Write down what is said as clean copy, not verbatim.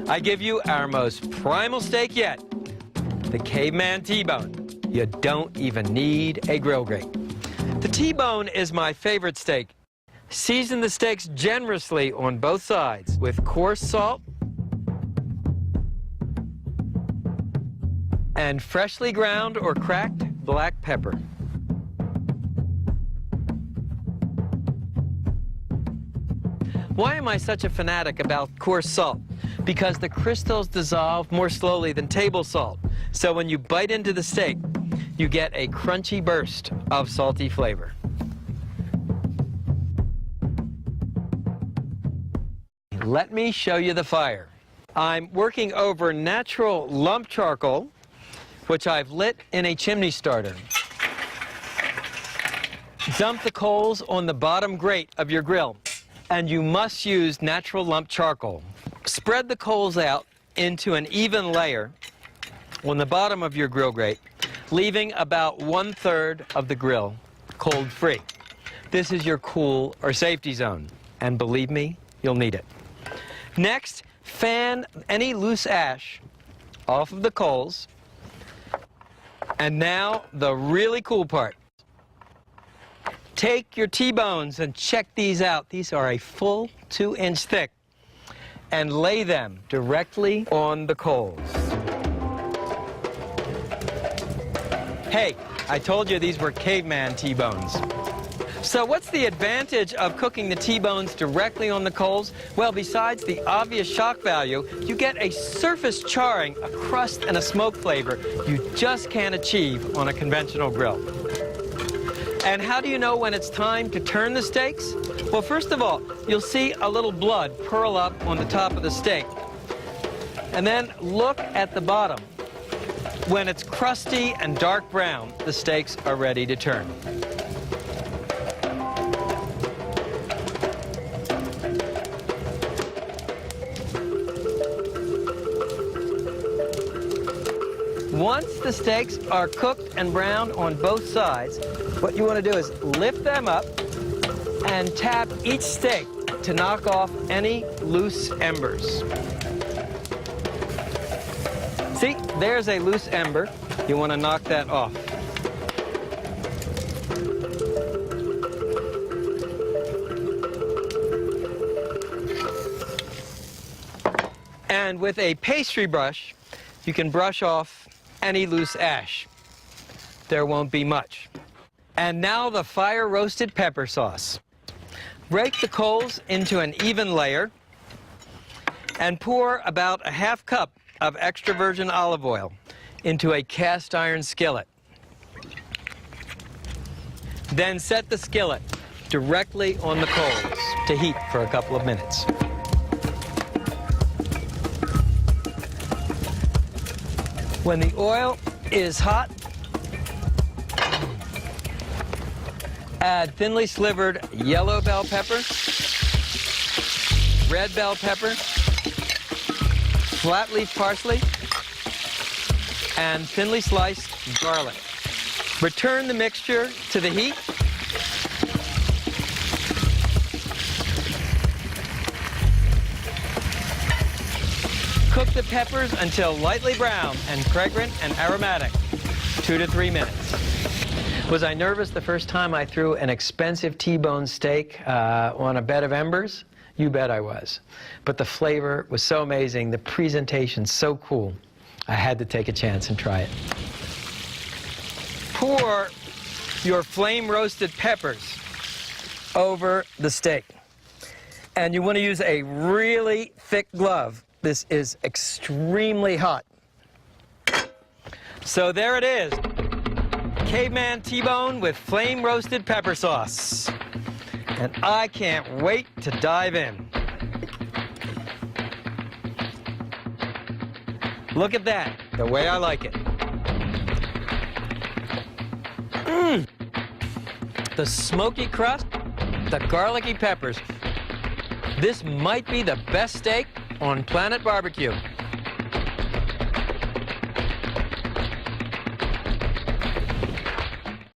I give you our most primal steak yet, the caveman T-bone. You don't even need a grill grate. The T-bone is my favorite steak. Season the steaks generously on both sides with coarse salt and freshly ground or cracked black pepper. Why am I such a fanatic about coarse salt? Because the crystals dissolve more slowly than table salt. So when you bite into the steak, you get a crunchy burst of salty flavor. Let me show you the fire. I'm working over natural lump charcoal, which I've lit in a chimney starter. Dump the coals on the bottom grate of your grill, and you must use natural lump charcoal. Spread the coals out into an even layer on the bottom of your grill grate, leaving about 1/3 of the grill cold-free. This is your cool or safety zone, and believe me, you'll need it. Next, fan any loose ash off of the coals. And now, the really cool part. Take your T-bones and check these out. These are a full 2-inch thick. And lay them directly on the coals. Hey, I told you these were caveman T-bones. So what's the advantage of cooking the T-bones directly on the coals? Well, besides the obvious shock value, you get a surface charring, a crust, and a smoke flavor you just can't achieve on a conventional grill. And how do you know when it's time to turn the steaks? Well, first of all, you'll see a little blood purl up on the top of the steak. And then look at the bottom. When it's crusty and dark brown, the steaks are ready to turn. Once the steaks are cooked and browned on both sides, what you want to do is lift them up and tap each steak to knock off any loose embers. See, there's a loose ember. You want to knock that off. And with a pastry brush, you can brush off any loose ash. There won't be much. And now the fire-roasted pepper sauce. Break the coals into an even layer and pour about a ½ cup of extra virgin olive oil into a cast iron skillet. Then set the skillet directly on the coals to heat for a couple of minutes. When the oil is hot, add thinly slivered yellow bell pepper, red bell pepper, flat leaf parsley, and thinly sliced garlic. Return the mixture to the heat. Cook the peppers until lightly brown and fragrant and aromatic, 2 to 3 minutes. Was I nervous the first time I threw an expensive T-bone steak on a bed of embers? You bet I was. But the flavor was so amazing, the presentation so cool, I had to take a chance and try it. Pour your flame-roasted peppers over the steak. And you want to use a really thick glove. This is extremely hot. So there it is. Caveman T-bone with flame-roasted pepper sauce. And I can't wait to dive in. Look at that, the way I like it. The smoky crust, the garlicky peppers. This might be the best steak on Planet Barbecue.